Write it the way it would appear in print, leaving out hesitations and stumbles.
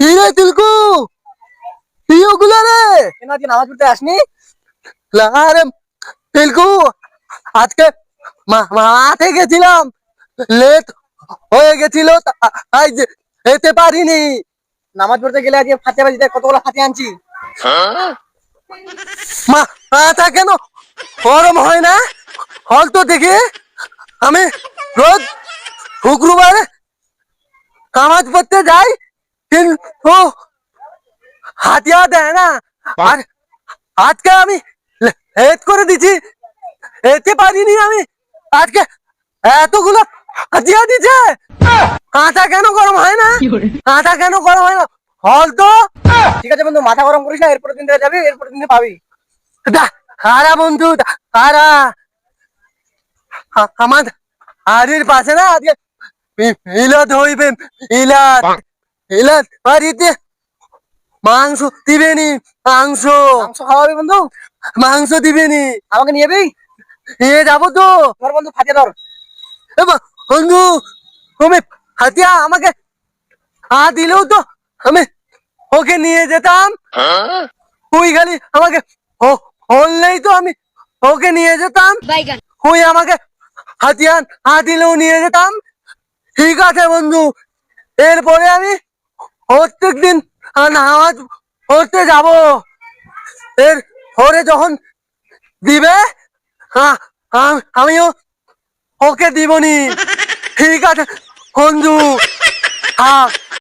হিরে তিলকু তুই ওগুলো রে কেন আজকে নামাজ পড়তে আসনি? আরে তিলকু আজকে মাঠে গেছিলাম, লেট হয়ে গেছিল তাই যেতে পারিনি। নামাজ পড়তে গেলে আজকে ফাতে বাজিতে কতগুলো ফাতে আনছি। মাথা কেন গরম হয় না? হল তো দেখি আমি রোজ শুক্রবারে নামাজ পড়তে যাই, কিন্তু হাতিয়া দেয় না। আর আজকে আমি লেট করে দিছি, যেতে পারিনি আমি। আজকে এতগুলো হাতিয়া দিছে, কাঁচা কেন গরম হয় না? কাঁচা কেন গরম হয় না? হল তো ঠিক আছে বন্ধু, মাথা গরম করিস না, এরপর দিন থেকে যাবি, এরপর দিন পাবি। হারা বন্ধু হারা আমার হাড়ির পাশে না আজকে ইলাদ হইবে। ইলাদ ইলাদ বাড়িতে মাংস দিবেনি, মাংস মাংস খাওয়াবি বন্ধু? মাংস দিবেনি। আমাকে নিয়ে যাবি? নিয়ে যাবো তো। তোর বন্ধু ফাতে ধর। বন্ধু তুমি হাতিয়া আমাকে দিলেও তো আমি ওকে নিয়ে যেতাম। তুই খালি আমাকে বললেই তো আমি ওকে নিয়ে যেতাম। তুই আমাকে হাতিয়ান দিলেও নিয়ে যেতাম। ঠিক আছে বন্ধু, এরপরে আমি প্রত্যেক দিন নামাজ পড়তে যাব। এর পরে যখন দিবে আমিও ওকে দিবনি। ঠিক আছে বন্ধু।